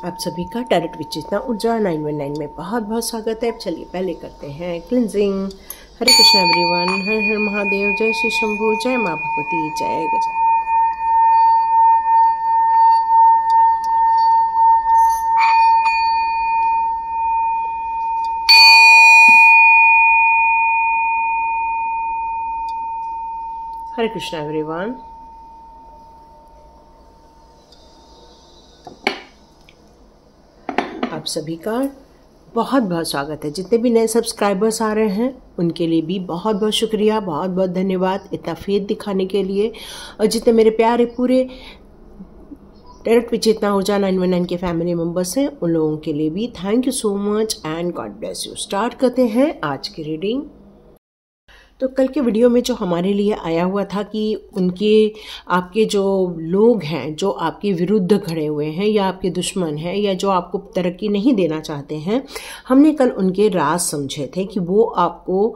आप सभी का टैरोट विद चेतना ऊर्जा 919 में बहुत बहुत स्वागत है। चलिए पहले करते हैं क्लिनजिंग। हरे कृष्णा एवरीवन, हर हर महादेव, जय श्री शंभू, जय माँ भगवती, जय गजा। हरे कृष्णा एवरीवन, आप सभी का बहुत बहुत स्वागत है। जितने भी नए सब्सक्राइबर्स आ रहे हैं उनके लिए भी बहुत बहुत शुक्रिया, बहुत बहुत धन्यवाद इतना फेथ दिखाने के लिए। और जितने मेरे प्यारे पूरे टैरोट विद चेतना ऊर्जा 919 के फैमिली मेम्बर्स हैं उन लोगों के लिए भी thank you so much and God bless you. Start करते हैं आज की रीडिंग। तो कल के वीडियो में जो हमारे लिए आया हुआ था कि उनके आपके जो लोग हैं जो आपके विरुद्ध खड़े हुए हैं या आपके दुश्मन हैं या जो आपको तरक्की नहीं देना चाहते हैं, हमने कल उनके राज समझे थे कि वो आपको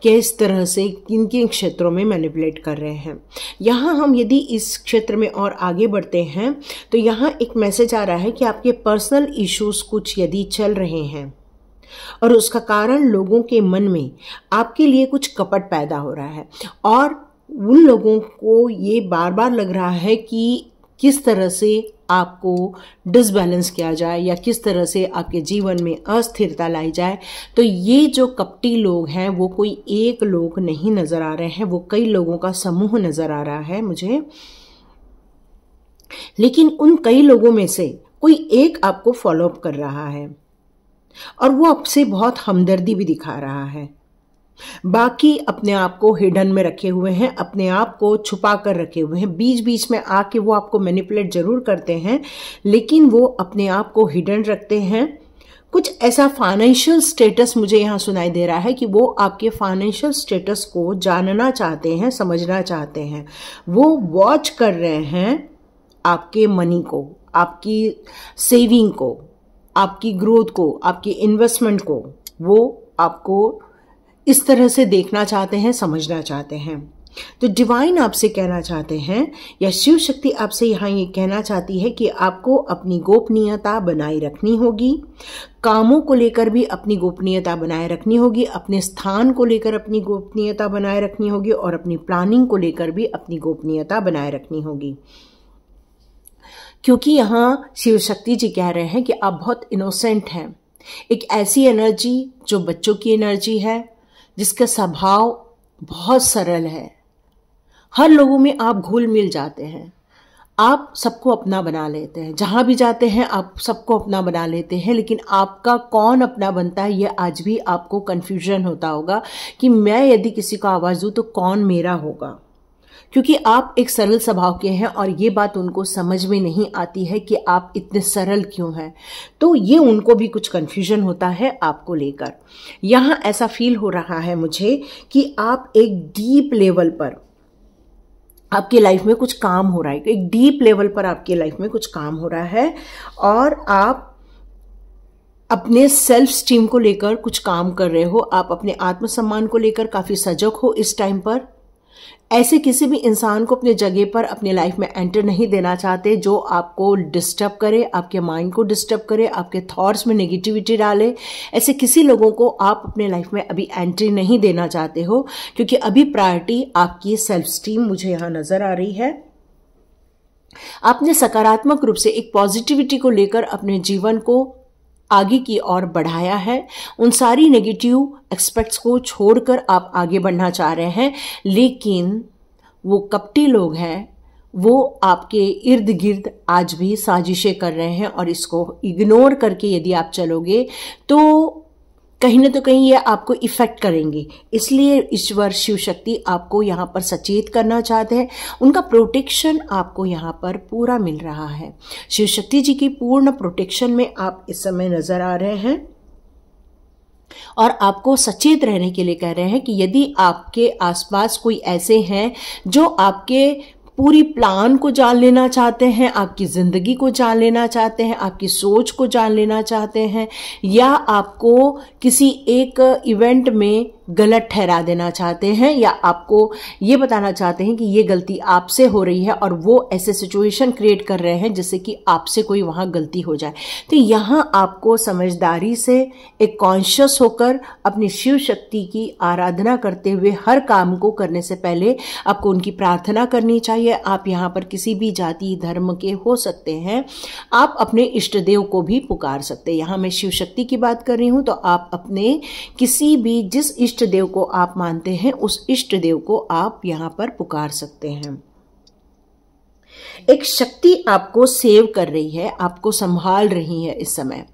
किस तरह से किन किन क्षेत्रों में मैनिपुलेट कर रहे हैं। यहाँ हम यदि इस क्षेत्र में और आगे बढ़ते हैं तो यहाँ एक मैसेज आ रहा है कि आपके पर्सनल इश्यूज कुछ यदि चल रहे हैं और उसका कारण लोगों के मन में आपके लिए कुछ कपट पैदा हो रहा है और उन लोगों को ये बार बार लग रहा है कि किस तरह से आपको डिसबैलेंस किया जाए या किस तरह से आपके जीवन में अस्थिरता लाई जाए। तो ये जो कपटी लोग हैं वो कोई एक लोग नहीं नजर आ रहे हैं, वो कई लोगों का समूह नजर आ रहा है मुझे। लेकिन उन कई लोगों में से कोई एक आपको फॉलो अप कर रहा है और वो आपसे बहुत हमदर्दी भी दिखा रहा है। बाकी अपने आप को हिडन में रखे हुए हैं, अपने आप को छुपा कर रखे हुए हैं। बीच बीच में आके वो आपको मैनिपुलेट जरूर करते हैं लेकिन वो अपने आप को हिडन रखते हैं। कुछ ऐसा फाइनेंशियल स्टेटस मुझे यहाँ सुनाई दे रहा है कि वो आपके फाइनेंशियल स्टेटस को जानना चाहते हैं, समझना चाहते हैं। वो वॉच कर रहे हैं आपके मनी को, आपकी सेविंग को, आपकी ग्रोथ को, आपकी इन्वेस्टमेंट को। वो आपको इस तरह से देखना चाहते हैं, समझना चाहते हैं। तो डिवाइन आपसे कहना चाहते हैं या शिव शक्ति आपसे यहाँ ये कहना चाहती है कि आपको अपनी गोपनीयता बनाए रखनी होगी। कामों को लेकर भी अपनी गोपनीयता बनाए रखनी होगी, अपने स्थान को लेकर अपनी गोपनीयता बनाए रखनी होगी और अपनी प्लानिंग को लेकर भी अपनी गोपनीयता बनाए रखनी होगी। क्योंकि यहाँ शिव शक्ति जी कह रहे हैं कि आप बहुत इनोसेंट हैं। एक ऐसी एनर्जी जो बच्चों की एनर्जी है, जिसका स्वभाव बहुत सरल है। हर लोगों में आप घुल मिल जाते हैं, आप सबको अपना बना लेते हैं। जहाँ भी जाते हैं आप सबको अपना बना लेते हैं। लेकिन आपका कौन अपना बनता है ये आज भी आपको कन्फ्यूजन होता होगा कि मैं यदि किसी को आवाज़ दूँ तो कौन मेरा होगा। क्योंकि आप एक सरल स्वभाव के हैं और ये बात उनको समझ में नहीं आती है कि आप इतने सरल क्यों हैं। तो ये उनको भी कुछ कन्फ्यूजन होता है आपको लेकर। यहाँ ऐसा फील हो रहा है मुझे कि आप एक डीप लेवल पर आपकी लाइफ में कुछ काम हो रहा है, एक डीप लेवल पर आपकी लाइफ में कुछ काम हो रहा है और आप अपने सेल्फ स्टीम को लेकर कुछ काम कर रहे हो। आप अपने आत्मसम्मान को लेकर काफ़ी सजग हो इस टाइम पर। ऐसे किसी भी इंसान को अपने जगह पर अपने लाइफ में एंटर नहीं देना चाहते जो आपको डिस्टर्ब करे, आपके माइंड को डिस्टर्ब करे, आपके थॉट्स में नेगेटिविटी डाले। ऐसे किसी लोगों को आप अपने लाइफ में अभी एंट्री नहीं देना चाहते हो क्योंकि अभी प्रायोरिटी आपकी सेल्फ स्टीम मुझे यहाँ नजर आ रही है। आपने सकारात्मक रूप से एक पॉजिटिविटी को लेकर अपने जीवन को आगे की ओर बढ़ाया है। उन सारी नेगेटिव एस्पेक्ट्स को छोड़कर आप आगे बढ़ना चाह रहे हैं। लेकिन वो कपटी लोग हैं, वो आपके इर्द गिर्द आज भी साजिशें कर रहे हैं और इसको इग्नोर करके यदि आप चलोगे तो कहीं ना तो कहीं ये आपको इफेक्ट करेंगे। इसलिए ईश्वर शिव शक्ति आपको यहाँ पर सचेत करना चाहते हैं। उनका प्रोटेक्शन आपको यहाँ पर पूरा मिल रहा है। शिव शक्ति जी की पूर्ण प्रोटेक्शन में आप इस समय नजर आ रहे हैं और आपको सचेत रहने के लिए कह रहे हैं कि यदि आपके आसपास कोई ऐसे हैं जो आपके पूरी प्लान को जान लेना चाहते हैं, आपकी जिंदगी को जान लेना चाहते हैं, आपकी सोच को जान लेना चाहते हैं, या आपको किसी एक इवेंट में गलत ठहरा देना चाहते हैं, या आपको ये बताना चाहते हैं कि ये गलती आपसे हो रही है और वो ऐसे सिचुएशन क्रिएट कर रहे हैं जिससे कि आपसे कोई वहां गलती हो जाए। तो यहाँ आपको समझदारी से एक कॉन्शियस होकर अपनी शिव शक्ति की आराधना करते हुए हर काम को करने से पहले आपको उनकी प्रार्थना करनी चाहिए। आप यहाँ पर किसी भी जाति धर्म के हो सकते हैं, आप अपने इष्ट देव को भी पुकार सकते हैं। यहाँ मैं शिव शक्ति की बात कर रही हूँ, तो आप अपने किसी भी जिस इष्ट देव को आप मानते हैं उस इष्ट देव को आप यहां पर पुकार सकते हैं। एक शक्ति आपको सेव कर रही है, आपको संभाल रही है। इस समय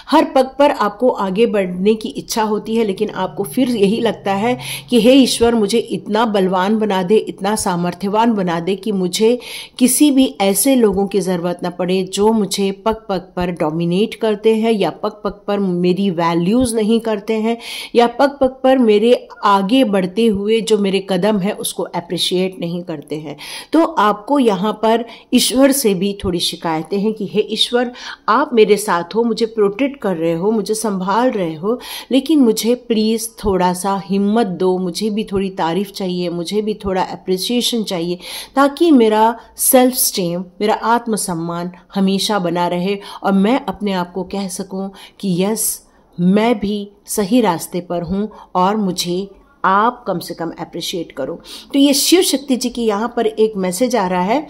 हर पग पर आपको आगे बढ़ने की इच्छा होती है, लेकिन आपको फिर यही लगता है कि हे ईश्वर, मुझे इतना बलवान बना दे, इतना सामर्थ्यवान बना दे कि मुझे किसी भी ऐसे लोगों की जरूरत ना पड़े जो मुझे पग पग पर डोमिनेट करते हैं, या पग पग पर मेरी वैल्यूज नहीं करते हैं, या पग पग पर मेरे आगे बढ़ते हुए जो मेरे कदम है उसको अप्रिशिएट नहीं करते हैं। तो आपको यहाँ पर ईश्वर से भी थोड़ी शिकायतें हैं कि हे ईश्वर, आप मेरे साथ हो, मुझे प्रोटेक्ट कर रहे हो, मुझे संभाल रहे हो, लेकिन मुझे प्लीज थोड़ा सा हिम्मत दो, मुझे भी थोड़ी तारीफ चाहिए, मुझे भी थोड़ा अप्रिसिएशन चाहिए, ताकि मेरा सेल्फ स्टीम, मेरा आत्मसम्मान हमेशा बना रहे और मैं अपने आप को कह सकूं कि यस, मैं भी सही रास्ते पर हूं और मुझे आप कम से कम अप्रिशिएट करो। तो ये शिव शक्ति जी की यहाँ पर एक मैसेज आ रहा है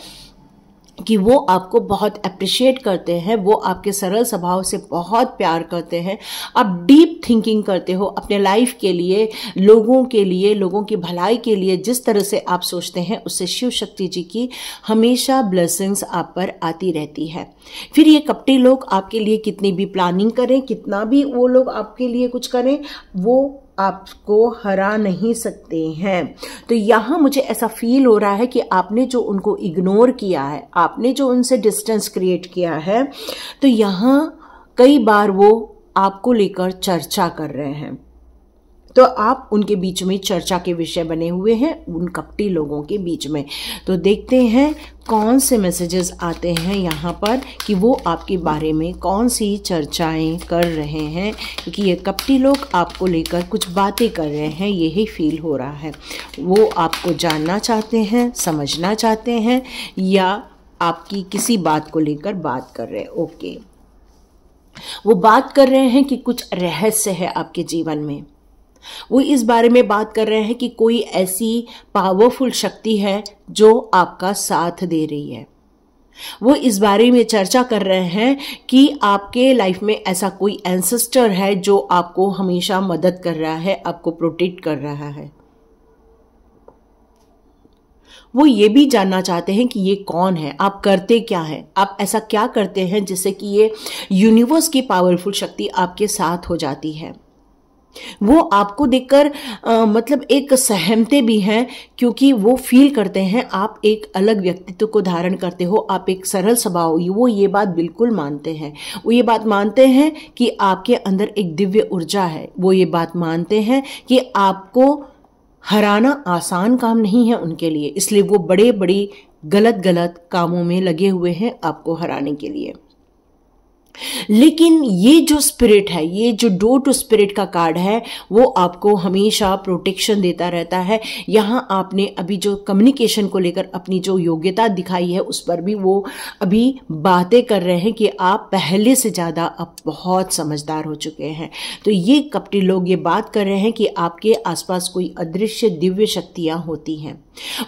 कि वो आपको बहुत अप्रिशिएट करते हैं, वो आपके सरल स्वभाव से बहुत प्यार करते हैं, आप डीप थिंकिंग करते हो अपने लाइफ के लिए, लोगों के लिए, लोगों की भलाई के लिए। जिस तरह से आप सोचते हैं उससे शिव शक्ति जी की हमेशा ब्लेसिंग्स आप पर आती रहती है। फिर ये कपटी लोग आपके लिए कितनी भी प्लानिंग करें, कितना भी वो लोग आपके लिए कुछ करें, वो आपको हरा नहीं सकते हैं। तो यहाँ मुझे ऐसा फील हो रहा है कि आपने जो उनको इग्नोर किया है, आपने जो उनसे डिस्टेंस क्रिएट किया है, तो यहाँ कई बार वो आपको लेकर चर्चा कर रहे हैं, तो आप उनके बीच में चर्चा के विषय बने हुए हैं, उन कपटी लोगों के बीच में। तो देखते हैं कौन से मैसेजेस आते हैं यहाँ पर कि वो आपके बारे में कौन सी चर्चाएं कर रहे हैं, क्योंकि ये कपटी लोग आपको लेकर कुछ बातें कर रहे हैं, यही फील हो रहा है। वो आपको जानना चाहते हैं, समझना चाहते हैं, या आपकी किसी बात को लेकर बात कर रहे हैं। ओके, वो बात कर रहे हैं कि कुछ रहस्य है आपके जीवन में, वो इस बारे में बात कर रहे हैं कि कोई ऐसी पावरफुल शक्ति है जो आपका साथ दे रही है। वो इस बारे में चर्चा कर रहे हैं कि आपके लाइफ में ऐसा कोई एंसेस्टर है जो आपको हमेशा मदद कर रहा है, आपको प्रोटेक्ट कर रहा है। वो ये भी जानना चाहते हैं कि ये कौन है, आप करते क्या हैं, आप ऐसा क्या करते हैं जिससे कि ये यूनिवर्स की पावरफुल शक्ति आपके साथ हो जाती है। वो आपको देखकर मतलब एक सहमते भी हैं, क्योंकि वो फील करते हैं आप एक अलग व्यक्तित्व को धारण करते हो, आप एक सरल स्वभाव, वो ये बात बिल्कुल मानते हैं। वो ये बात मानते हैं कि आपके अंदर एक दिव्य ऊर्जा है, वो ये बात मानते हैं कि आपको हराना आसान काम नहीं है उनके लिए, इसलिए वो बड़े बड़ी गलत कामों में लगे हुए हैं आपको हराने के लिए। लेकिन ये जो स्पिरिट है, ये जो डोर टू स्पिरिट का कार्ड है, वो आपको हमेशा प्रोटेक्शन देता रहता है। यहाँ आपने अभी जो कम्युनिकेशन को लेकर अपनी जो योग्यता दिखाई है उस पर भी वो अभी बातें कर रहे हैं कि आप पहले से ज़्यादा अब बहुत समझदार हो चुके हैं। तो ये कपटी लोग ये बात कर रहे हैं कि आपके आसपास कोई अदृश्य दिव्य शक्तियाँ होती हैं,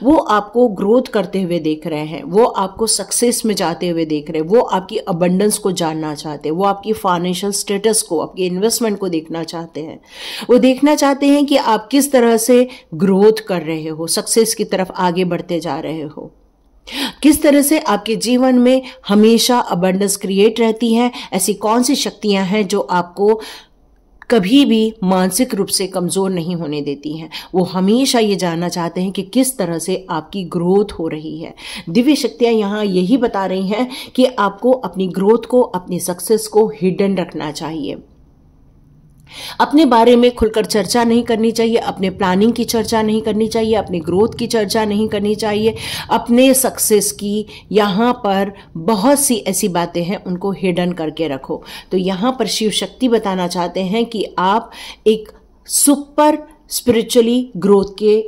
वो आपको ग्रोथ करते हुए देख रहे हैं, वो आपको सक्सेस में जाते हुए देख रहे हैं, वो आपकी अबंडेंस को जानना चाहते हैं, वो आपकी फाइनेंशियल स्टेटस को, आपकी इन्वेस्टमेंट को देखना चाहते हैं। वो देखना चाहते हैं कि आप किस तरह से ग्रोथ कर रहे हो, सक्सेस की तरफ आगे बढ़ते जा रहे हो, किस तरह से आपके जीवन में हमेशा अबंडेंस क्रिएट रहती है। ऐसी कौन सी शक्तियां हैं जो आपको कभी भी मानसिक रूप से कमजोर नहीं होने देती हैं। वो हमेशा ये जानना चाहते हैं कि किस तरह से आपकी ग्रोथ हो रही है। दिव्य शक्तियां यहाँ यही बता रही हैं कि आपको अपनी ग्रोथ को, अपनी सक्सेस को हिडन रखना चाहिए। अपने बारे में खुलकर चर्चा नहीं करनी चाहिए, अपने प्लानिंग की चर्चा नहीं करनी चाहिए, अपने ग्रोथ की चर्चा नहीं करनी चाहिए, अपने सक्सेस की। यहाँ पर बहुत सी ऐसी बातें हैं, उनको हिडन करके रखो। तो यहाँ पर शिव शक्ति बताना चाहते हैं कि आप एक सुपर स्पिरिचुअली ग्रोथ के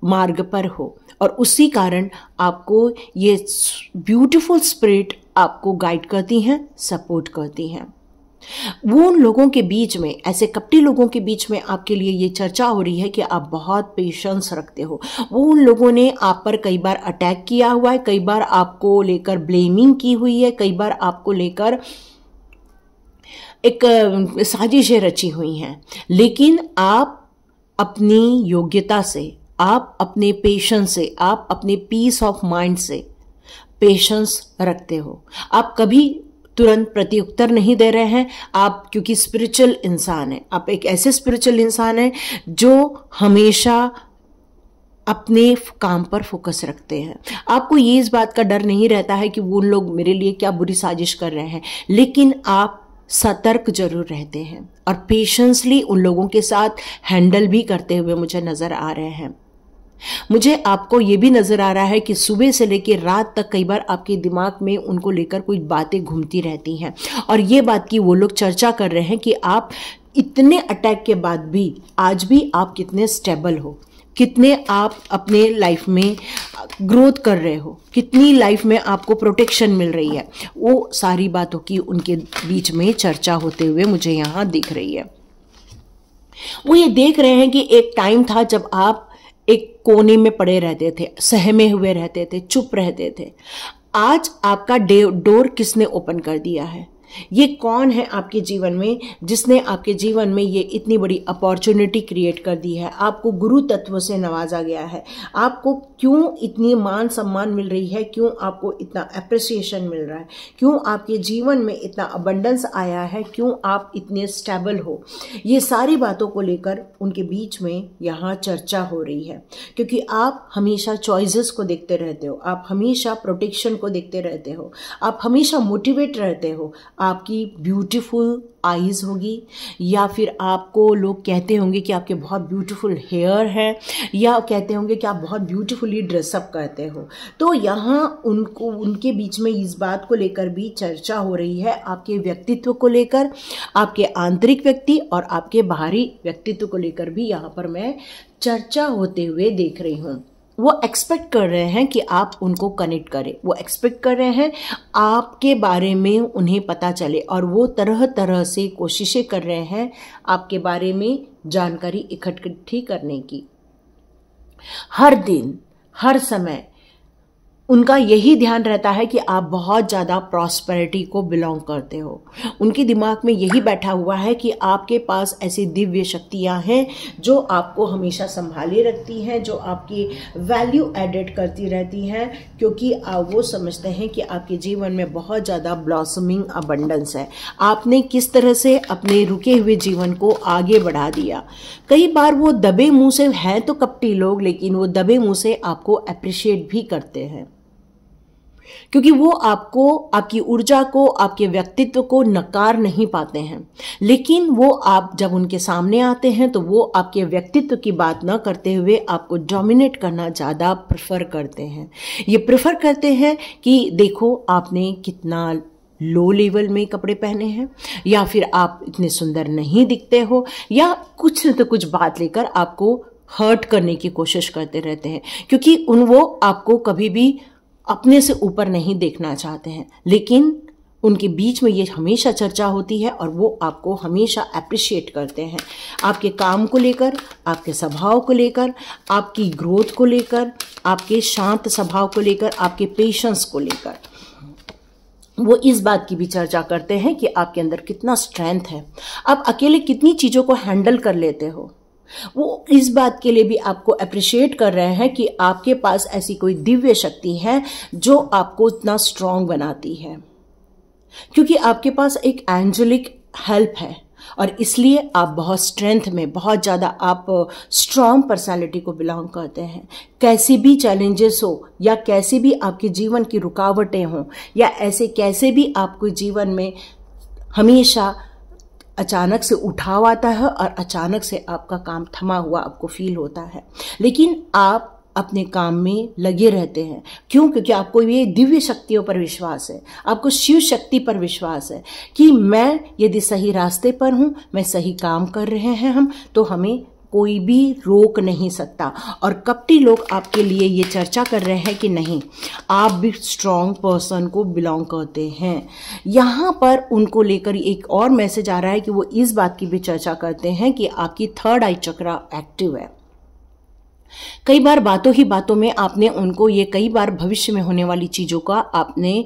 मार्ग पर हो, और उसी कारण आपको ये ब्यूटीफुल स्पिरिट आपको गाइड करती हैं, सपोर्ट करती हैं। वो उन लोगों के बीच में, ऐसे कपटी लोगों के बीच में आपके लिए ये चर्चा हो रही है कि आप बहुत पेशेंस रखते हो। वो उन लोगों ने आप पर कई बार अटैक किया हुआ है, कई बार आपको लेकर ब्लेमिंग की हुई है, कई बार आपको लेकर एक साजिशें रची हुई हैं, लेकिन आप अपनी योग्यता से, आप अपने पेशेंस से, आप अपने पीस ऑफ माइंड से पेशेंस रखते हो। आप कभी तुरंत प्रत्युत्तर नहीं दे रहे हैं आप, क्योंकि स्पिरिचुअल इंसान है। आप एक ऐसे स्पिरिचुअल इंसान हैं जो हमेशा अपने काम पर फोकस रखते हैं। आपको ये इस बात का डर नहीं रहता है कि वो उन लोग मेरे लिए क्या बुरी साजिश कर रहे हैं, लेकिन आप सतर्क जरूर रहते हैं और पेशेंसली उन लोगों के साथ हैंडल भी करते हुए मुझे नजर आ रहे हैं। मुझे आपको ये भी नजर आ रहा है कि सुबह से लेकर रात तक कई बार आपके दिमाग में उनको लेकर कोई बातें घूमती रहती हैं, और ये बात की वो लोग चर्चा कर रहे हैं कि आप इतने अटैक के बाद भी आज भी आप कितने स्टेबल हो, कितने आप अपने लाइफ में ग्रोथ कर रहे हो, कितनी लाइफ में आपको प्रोटेक्शन मिल रही है। वो सारी बातों की उनके बीच में चर्चा होते हुए मुझे यहाँ दिख रही है। वो ये देख रहे हैं कि एक टाइम था जब आप एक कोने में पड़े रहते थे, सहमे हुए रहते थे, चुप रहते थे। आज आपका डोर किसने ओपन कर दिया है? ये कौन है आपके जीवन में जिसने आपके जीवन में ये इतनी बड़ी अपॉर्चुनिटी क्रिएट कर दी है? आपको गुरु तत्व से नवाजा गया है। आपको क्यों इतनी मान सम्मान मिल रही है? क्यों आपको इतना अप्रिसिएशन मिल रहा है? क्यों आपके जीवन में इतना अबंडेंस आया है? क्यों आप इतने स्टेबल हो? ये सारी बातों को लेकर उनके बीच में यहाँ चर्चा हो रही है, क्योंकि आप हमेशा चॉइसेस को देखते रहते हो, आप हमेशा प्रोटेक्शन को देखते रहते हो, आप हमेशा मोटिवेट रहते हो। आपकी ब्यूटीफुल आईज होगी, या फिर आपको लोग कहते होंगे कि आपके बहुत ब्यूटीफुल हेयर है, या कहते होंगे कि आप बहुत ब्यूटीफुली ड्रेसअप करते हो। तो यहाँ उनको उनके बीच में इस बात को लेकर भी चर्चा हो रही है, आपके व्यक्तित्व को लेकर, आपके आंतरिक व्यक्ति और आपके बाहरी व्यक्तित्व को लेकर भी यहाँ पर मैं चर्चा होते हुए देख रही हूँ। वो एक्सपेक्ट कर रहे हैं कि आप उनको कनेक्ट करें, वो एक्सपेक्ट कर रहे हैं आपके बारे में उन्हें पता चले, और वो तरह तरह से कोशिशें कर रहे हैं आपके बारे में जानकारी इकट्ठी करने की। हर दिन हर समय उनका यही ध्यान रहता है कि आप बहुत ज़्यादा प्रॉस्पेरिटी को बिलोंग करते हो। उनके दिमाग में यही बैठा हुआ है कि आपके पास ऐसी दिव्य शक्तियां हैं जो आपको हमेशा संभाले रखती हैं, जो आपकी वैल्यू एडेड करती रहती हैं, क्योंकि वो समझते हैं कि आपके जीवन में बहुत ज़्यादा ब्लॉसमिंग अबंडेंस है। आपने किस तरह से अपने रुके हुए जीवन को आगे बढ़ा दिया। कई बार वो दबे मुंह से हैं तो कपटी लोग, लेकिन वो दबे मुंह से आपको अप्रिशिएट भी करते हैं, क्योंकि वो आपको, आपकी ऊर्जा को, आपके व्यक्तित्व को नकार नहीं पाते हैं। लेकिन वो आप जब उनके सामने आते हैं तो वो आपके व्यक्तित्व की बात न करते हुए आपको डोमिनेट करना ज़्यादा प्रेफर करते हैं। ये प्रेफर करते हैं कि देखो आपने कितना लो लेवल में कपड़े पहने हैं, या फिर आप इतने सुंदर नहीं दिखते हो, या कुछ न तो कुछ बात लेकर आपको हर्ट करने की कोशिश करते रहते हैं, क्योंकि वो आपको कभी भी अपने से ऊपर नहीं देखना चाहते हैं। लेकिन उनके बीच में ये हमेशा चर्चा होती है और वो आपको हमेशा अप्रिशिएट करते हैं, आपके काम को लेकर, आपके स्वभाव को लेकर, आपकी ग्रोथ को लेकर, आपके शांत स्वभाव को लेकर, आपके पेशेंस को लेकर। वो इस बात की भी चर्चा करते हैं कि आपके अंदर कितना स्ट्रेंथ है, आप अकेले कितनी चीज़ों को हैंडल कर लेते हो। वो इस बात के लिए भी आपको अप्रिशिएट कर रहे हैं कि आपके पास ऐसी कोई दिव्य शक्ति है जो आपको इतना स्ट्रांग बनाती है, क्योंकि आपके पास एक एंजेलिक हेल्प है, और इसलिए आप बहुत स्ट्रेंथ में, बहुत ज़्यादा आप स्ट्रांग पर्सनालिटी को बिलोंग करते हैं। कैसी भी चैलेंजेस हो, या कैसी भी आपके जीवन की रुकावटें हों, या ऐसे कैसे भी आपको जीवन में हमेशा अचानक से उठाव आता है और अचानक से आपका काम थमा हुआ आपको फील होता है, लेकिन आप अपने काम में लगे रहते हैं। क्यों? क्योंकि आपको ये दिव्य शक्तियों पर विश्वास है, आपको शिव शक्ति पर विश्वास है कि मैं यदि सही रास्ते पर हूं, मैं सही काम कर रहे हैं हम, तो हमें कोई भी रोक नहीं सकता। और कपटी लोग आपके लिए ये चर्चा कर रहे हैं कि नहीं, आप भी स्ट्रॉन्ग पर्सन को बिलोंग करते हैं। यहाँ पर उनको लेकर एक और मैसेज आ रहा है कि वो इस बात की भी चर्चा करते हैं कि आपकी थर्ड आई चक्रा एक्टिव है। कई बार बातों ही बातों में आपने उनको ये कई बार भविष्य में होने वाली चीजों का आपने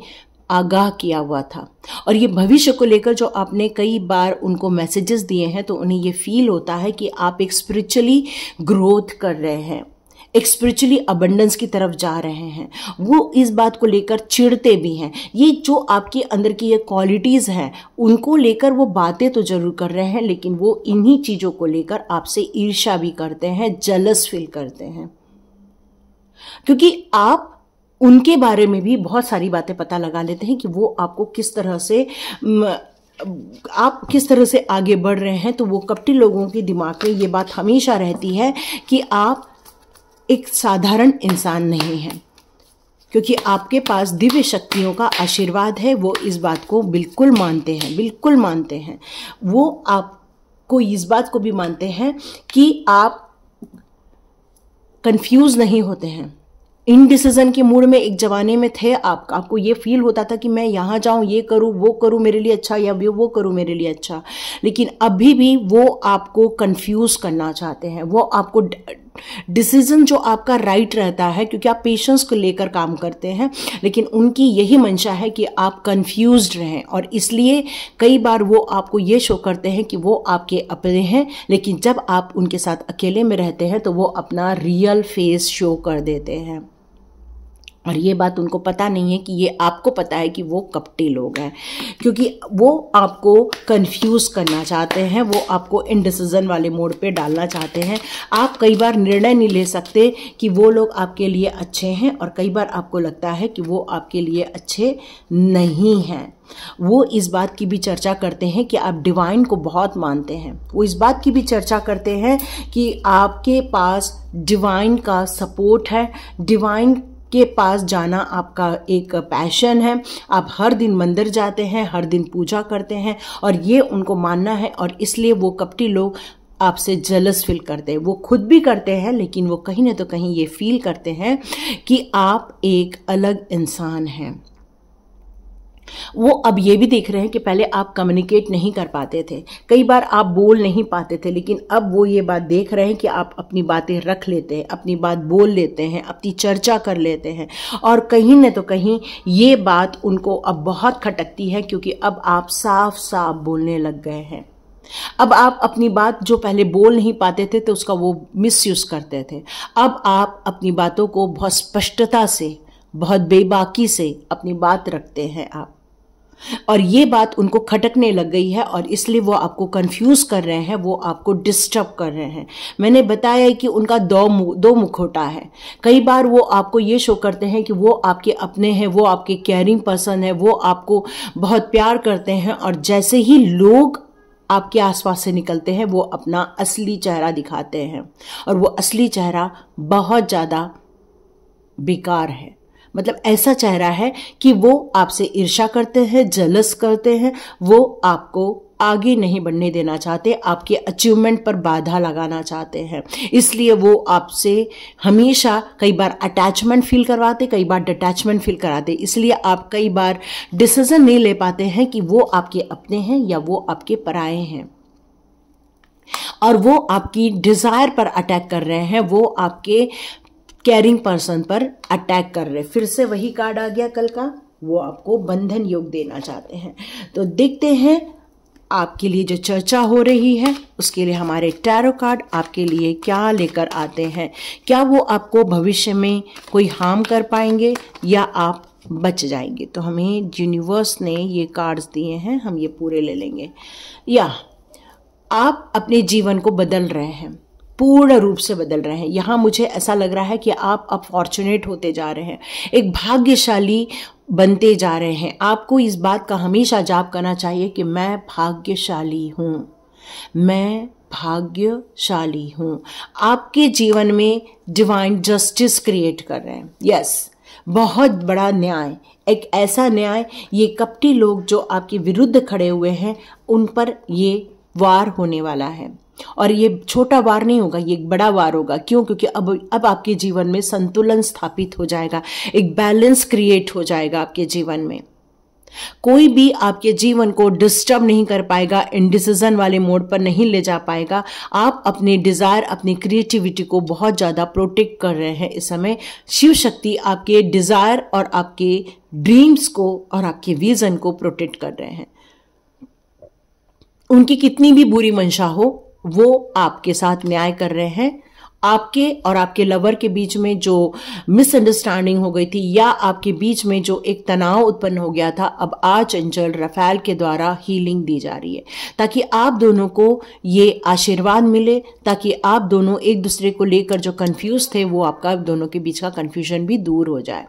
आगाह किया हुआ था, और ये भविष्य को लेकर जो आपने कई बार उनको मैसेजेस दिए हैं, तो उन्हें ये फील होता है कि आप एक स्पिरिचुअली ग्रोथ कर रहे हैं, एक स्पिरिचुअली अबंडेंस की तरफ जा रहे हैं। वो इस बात को लेकर चिढ़ते भी हैं। ये जो आपके अंदर की ये क्वालिटीज़ हैं, उनको लेकर वो बातें तो जरूर कर रहे हैं, लेकिन वो इन्हीं चीज़ों को लेकर आपसे ईर्ष्या भी करते हैं, जलस फील करते हैं, क्योंकि आप उनके बारे में भी बहुत सारी बातें पता लगा लेते हैं कि वो आपको किस तरह से आप किस तरह से आगे बढ़ रहे हैं। तो वो कपटी लोगों के दिमाग में ये बात हमेशा रहती है कि आप एक साधारण इंसान नहीं हैं, क्योंकि आपके पास दिव्य शक्तियों का आशीर्वाद है। वो इस बात को बिल्कुल मानते हैं, बिल्कुल मानते हैं। वो आपको इस बात को भी मानते हैं कि आप कंफ्यूज नहीं होते हैं। इनडिसीजन के मूड में एक जमाने में थे आपको ये फील होता था कि मैं यहाँ जाऊँ, ये करूँ, वो करूँ मेरे लिए अच्छा, या वो करूँ मेरे लिए अच्छा, लेकिन अभी भी वो आपको कंफ्यूज करना चाहते हैं। वो आपको डिसीजन जो आपका राइट रहता है, क्योंकि आप पेशेंस को लेकर काम करते हैं, लेकिन उनकी यही मंशा है कि आप कंफ्यूज्ड रहें, और इसलिए कई बार वो आपको ये शो करते हैं कि वो आपके अपने हैं, लेकिन जब आप उनके साथ अकेले में रहते हैं तो वो अपना रियल फेस शो कर देते हैं। और ये बात उनको पता नहीं है कि ये आपको पता है कि वो कपटी लोग हैं, क्योंकि वो आपको कंफ्यूज करना चाहते हैं, वो आपको इनडिसीजन वाले मोड पे डालना चाहते हैं। आप कई बार निर्णय नहीं ले सकते कि वो लोग आपके लिए अच्छे हैं, और कई बार आपको लगता है कि वो आपके लिए अच्छे नहीं हैं। वो इस बात की भी चर्चा करते हैं कि आप डिवाइन को बहुत मानते हैं। वो इस बात की भी चर्चा करते हैं कि आपके पास डिवाइन का सपोर्ट है, डिवाइन के पास जाना आपका एक पैशन है। आप हर दिन मंदिर जाते हैं, हर दिन पूजा करते हैं, और ये उनको मानना है, और इसलिए वो कपटी लोग आपसे जलस फील करते हैं। वो खुद भी करते हैं, लेकिन वो कहीं ना तो कहीं ये फील करते हैं कि आप एक अलग इंसान हैं। वो अब ये भी देख रहे हैं कि पहले आप कम्युनिकेट नहीं कर पाते थे, कई बार आप बोल नहीं पाते थे, लेकिन अब वो ये बात देख रहे हैं कि आप अपनी बातें रख लेते हैं, अपनी बात बोल लेते हैं, अपनी चर्चा कर लेते हैं। और कहीं न तो कहीं ये बात उनको अब बहुत खटकती है, क्योंकि अब आप साफ साफ बोलने लग गए हैं। अब आप अपनी बात जो पहले बोल नहीं पाते थे तो उसका वो मिसयूज करते थे, अब आप अपनी बातों को बहुत स्पष्टता से, बहुत बेबाकी से अपनी बात रखते हैं आप। और ये बात उनको खटकने लग गई है, और इसलिए वो आपको कंफ्यूज कर रहे हैं, वो आपको डिस्टर्ब कर रहे हैं। मैंने बताया कि उनका दो मुखौटा है। कई बार वो आपको ये शो करते हैं कि वो आपके अपने हैं, वो आपके केयरिंग पर्सन है, वो आपको बहुत प्यार करते हैं, और जैसे ही लोग आपके आसपास से निकलते हैं वो अपना असली चेहरा दिखाते हैं, और वो असली चेहरा बहुत ज़्यादा बेकार है। मतलब ऐसा चेहरा है कि वो आपसे ईर्ष्या करते हैं, जलस करते हैं, वो आपको आगे नहीं बढ़ने देना चाहते, आपके अचीवमेंट पर बाधा लगाना चाहते हैं। इसलिए वो आपसे हमेशा कई बार अटैचमेंट फील करवाते, कई बार डिटैचमेंट फील कराते। इसलिए आप कई बार डिसीजन नहीं ले पाते हैं कि वो आपके अपने हैं या वो आपके पराए हैं, और वो आपकी डिजायर पर अटैक कर रहे हैं, वो आपके केयरिंग पर्सन पर अटैक कर रहे। फिर से वही कार्ड आ गया कल का, वो आपको बंधन योग देना चाहते हैं। तो देखते हैं आपके लिए जो चर्चा हो रही है उसके लिए हमारे टैरो कार्ड आपके लिए क्या लेकर आते हैं। क्या वो आपको भविष्य में कोई हार्म कर पाएंगे या आप बच जाएंगे। तो हमें यूनिवर्स ने ये कार्ड्स दिए हैं, हम ये पूरे ले लेंगे। या आप अपने जीवन को बदल रहे हैं, पूर्ण रूप से बदल रहे हैं। यहाँ मुझे ऐसा लग रहा है कि आप अब फॉर्चुनेट होते जा रहे हैं, एक भाग्यशाली बनते जा रहे हैं। आपको इस बात का हमेशा जाप करना चाहिए कि मैं भाग्यशाली हूँ, मैं भाग्यशाली हूँ। आपके जीवन में डिवाइन जस्टिस क्रिएट कर रहे हैं। यस, बहुत बड़ा न्याय, एक ऐसा न्याय, ये कपटी लोग जो आपके विरुद्ध खड़े हुए हैं उन पर ये वार होने वाला है। और ये छोटा वार नहीं होगा, ये एक बड़ा वार होगा। क्यों? क्योंकि अब आपके जीवन में संतुलन स्थापित हो जाएगा, एक बैलेंस क्रिएट हो जाएगा आपके जीवन में। कोई भी आपके जीवन को डिस्टर्ब नहीं कर पाएगा, इंडिसीजन वाले मोड पर नहीं ले जा पाएगा। आप अपने डिजायर, अपनी क्रिएटिविटी को बहुत ज्यादा प्रोटेक्ट कर रहे हैं इस समय। शिव शक्ति आपके डिजायर और आपके ड्रीम्स को और आपके विजन को प्रोटेक्ट कर रहे हैं। उनकी कितनी भी बुरी मंशा हो, वो आपके साथ न्याय कर रहे हैं। आपके और आपके लवर के बीच में जो मिसअंडरस्टैंडिंग हो गई थी या आपके बीच में जो एक तनाव उत्पन्न हो गया था, अब आर्चएंजल रफाएल के द्वारा हीलिंग दी जा रही है ताकि आप दोनों को ये आशीर्वाद मिले, ताकि आप दोनों एक दूसरे को लेकर जो कंफ्यूज थे वो आपका दोनों के बीच का कंफ्यूजन भी दूर हो जाए।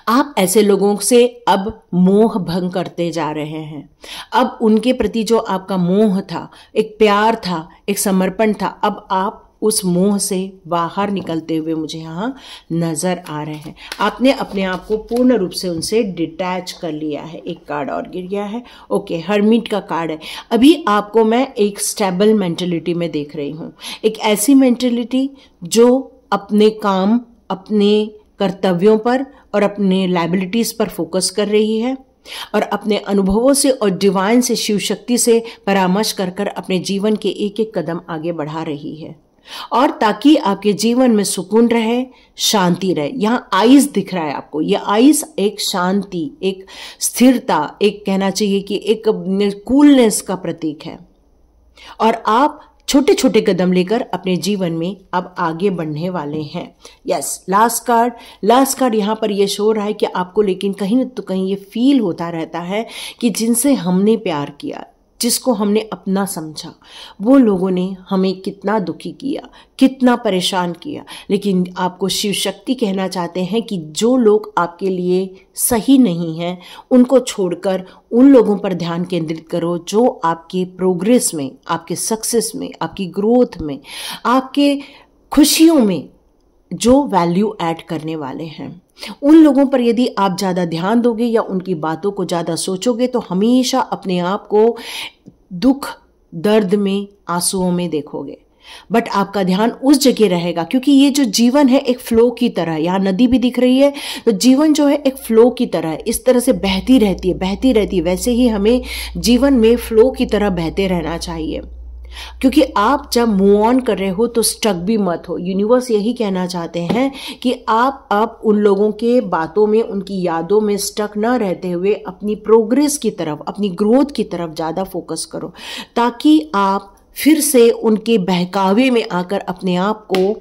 आप ऐसे लोगों से अब मोह भंग करते जा रहे हैं। अब उनके प्रति जो आपका मोह था, एक प्यार था, एक समर्पण था, अब आप उस मोह से बाहर निकलते हुए मुझे यहाँ नजर आ रहे हैं। आपने अपने आप को पूर्ण रूप से उनसे डिटैच कर लिया है। एक कार्ड और गिर गया है। ओके, हर्मिट का कार्ड है। अभी आपको मैं एक स्टेबल मेंटेलिटी में देख रही हूँ, एक ऐसी मेंटेलिटी जो अपने काम, अपने कर्तव्यों पर और अपने लायबिलिटीज पर फोकस कर रही है और अपने अनुभवों से और डिवाइन से, शिव शक्ति से परामर्श कर कर अपने जीवन के एक एक कदम आगे बढ़ा रही है। और ताकि आपके जीवन में सुकून रहे, शांति रहे। यहाँ आइस दिख रहा है आपको, यह आइस एक शांति, एक स्थिरता, एक कहना चाहिए कि एक कूलनेस का प्रतीक है। और आप छोटे छोटे कदम लेकर अपने जीवन में अब आगे बढ़ने वाले हैं। यस, लास्ट कार्ड यहाँ पर ये शो रहा है कि आपको लेकिन कहीं न तो कहीं ये फील होता रहता है कि जिनसे हमने प्यार किया, जिसको हमने अपना समझा, वो लोगों ने हमें कितना दुखी किया, कितना परेशान किया। लेकिन आपको शिव शक्ति कहना चाहते हैं कि जो लोग आपके लिए सही नहीं हैं, उनको छोड़कर उन लोगों पर ध्यान केंद्रित करो जो आपकी प्रोग्रेस में, आपके सक्सेस में, आपकी ग्रोथ में, आपके खुशियों में जो वैल्यू ऐड करने वाले हैं। उन लोगों पर यदि आप ज़्यादा ध्यान दोगे या उनकी बातों को ज़्यादा सोचोगे तो हमेशा अपने आप को दुख, दर्द में, आंसुओं में देखोगे। बट आपका ध्यान उस जगह रहेगा, क्योंकि ये जो जीवन है एक फ्लो की तरह, यहाँ नदी भी दिख रही है, तो जीवन जो है एक फ्लो की तरह है, इस तरह से बहती रहती है, बहती रहती है। वैसे ही हमें जीवन में फ्लो की तरह बहते रहना चाहिए, क्योंकि आप जब मूव ऑन कर रहे हो तो स्टक भी मत हो। यूनिवर्स यही कहना चाहते हैं कि आप अब उन लोगों के बातों में, उनकी यादों में स्टक ना रहते हुए अपनी प्रोग्रेस की तरफ, अपनी ग्रोथ की तरफ ज़्यादा फोकस करो, ताकि आप फिर से उनके बहकावे में आकर अपने आप को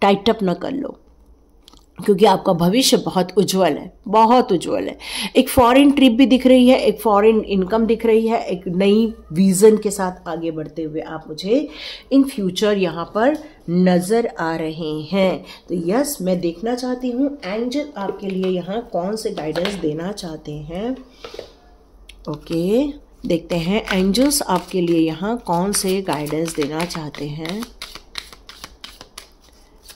टाइट अप न कर लो, क्योंकि आपका भविष्य बहुत उज्जवल है, बहुत उज्जवल है। एक फॉरेन ट्रिप भी दिख रही है, एक फॉरेन इनकम दिख रही है, एक नई विजन के साथ आगे बढ़ते हुए आप मुझे इन फ्यूचर यहाँ पर नजर आ रहे हैं। तो यस, मैं देखना चाहती हूँ एंजल आपके लिए यहाँ कौन से गाइडेंस देना चाहते हैं। ओके, देखते हैं एंजल्स आपके लिए यहाँ कौन से गाइडेंस देना चाहते हैं।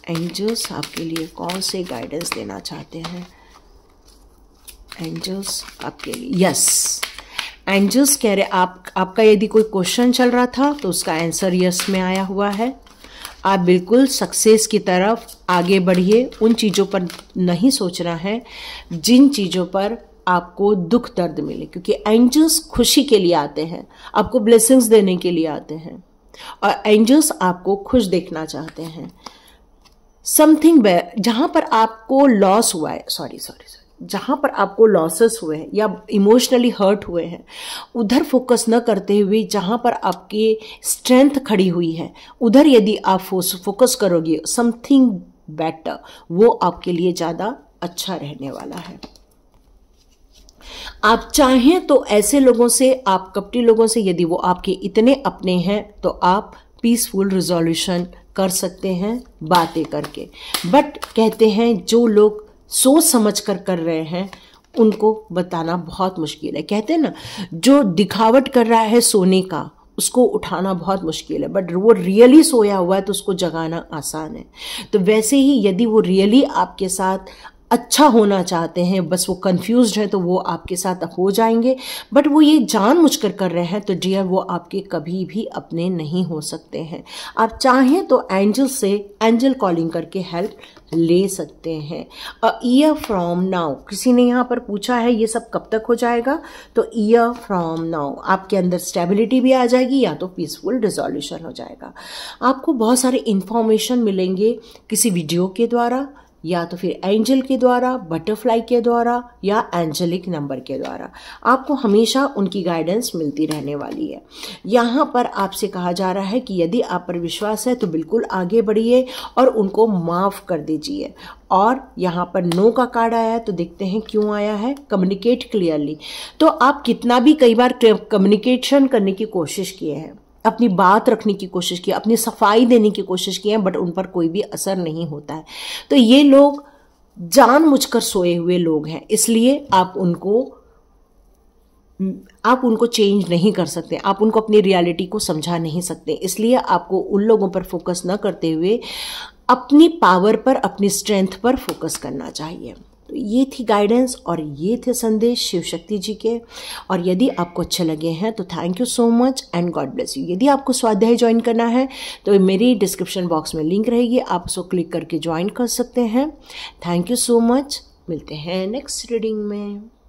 एंजल्स आपके लिए कौन से गाइडेंस देना चाहते हैं। एंजल्स आपके लिए, यस, एंजल्स कह रहे आपका यदि कोई क्वेश्चन चल रहा था तो उसका आंसर यस में आया हुआ है। आप बिल्कुल सक्सेस की तरफ आगे बढ़िए। उन चीज़ों पर नहीं सोचना है जिन चीज़ों पर आपको दुख दर्द मिले, क्योंकि एंजल्स खुशी के लिए आते हैं, आपको ब्लेसिंग्स देने के लिए आते हैं, और एंजल्स आपको खुश देखना चाहते हैं। समथिंग जहां पर आपको लॉस हुआ है, सॉरी जहां पर आपको लॉसेस हुए हैं या इमोशनली हर्ट हुए हैं, उधर फोकस न करते हुए जहां पर आपकी स्ट्रेंथ खड़ी हुई है, उधर यदि आप फोकस करोगे समथिंग बेटर, वो आपके लिए ज़्यादा अच्छा रहने वाला है। आप चाहें तो ऐसे लोगों से, आप कपटी लोगों से, यदि वो आपके इतने अपने हैं तो आप पीसफुल रिजोल्यूशन कर सकते हैं बातें करके। बट कहते हैं जो लोग सोच समझ कर रहे हैं, उनको बताना बहुत मुश्किल है। कहते हैं ना, जो दिखावट कर रहा है सोने का, उसको उठाना बहुत मुश्किल है, बट वो रियली सोया हुआ है तो उसको जगाना आसान है। तो वैसे ही यदि वो रियली आपके साथ अच्छा होना चाहते हैं, बस वो कंफ्यूज्ड है, तो वो आपके साथ हो जाएंगे। बट वो ये जानबूझकर कर रहे हैं तो डियर वो आपके कभी भी अपने नहीं हो सकते हैं। आप चाहें तो एंजल से एंजल कॉलिंग करके हेल्प ले सकते हैं। अ ईयर फ्रॉम नाउ, किसी ने यहाँ पर पूछा है ये सब कब तक हो जाएगा, तो ईयर फ्रॉम नाउ आपके अंदर स्टेबिलिटी भी आ जाएगी या तो पीसफुल डिसोल्यूशन हो जाएगा। आपको बहुत सारे इंफॉर्मेशन मिलेंगे किसी वीडियो के द्वारा, या तो फिर एंजल के द्वारा, बटरफ्लाई के द्वारा, या एंजेलिक नंबर के द्वारा। आपको हमेशा उनकी गाइडेंस मिलती रहने वाली है। यहाँ पर आपसे कहा जा रहा है कि यदि आप पर विश्वास है तो बिल्कुल आगे बढ़िए और उनको माफ़ कर दीजिए। और यहाँ पर नो का कार्ड आया है, तो देखते हैं क्यों आया है। कम्युनिकेट क्लियरली, तो आप कितना भी कई बार कम्युनिकेशन करने की कोशिश किए हैं, अपनी बात रखने की कोशिश की, अपनी सफाई देने की कोशिश की है, बट उन पर कोई भी असर नहीं होता है। तो ये लोग जानबूझकर सोए हुए लोग हैं, इसलिए आप उनको चेंज नहीं कर सकते, आप उनको अपनी रियलिटी को समझा नहीं सकते। इसलिए आपको उन लोगों पर फोकस न करते हुए अपनी पावर पर, अपनी स्ट्रेंथ पर फोकस करना चाहिए। तो ये थी गाइडेंस और ये थे संदेश शिव शक्ति जी के। और यदि आपको अच्छे लगे हैं तो thank you so much and God bless you. यदि आपको स्वाध्याय ज्वाइन करना है तो मेरी डिस्क्रिप्शन बॉक्स में लिंक रहेगी, आप उसको क्लिक करके ज्वाइन कर सकते हैं। थैंक यू सो मच, मिलते हैं नेक्स्ट रीडिंग में।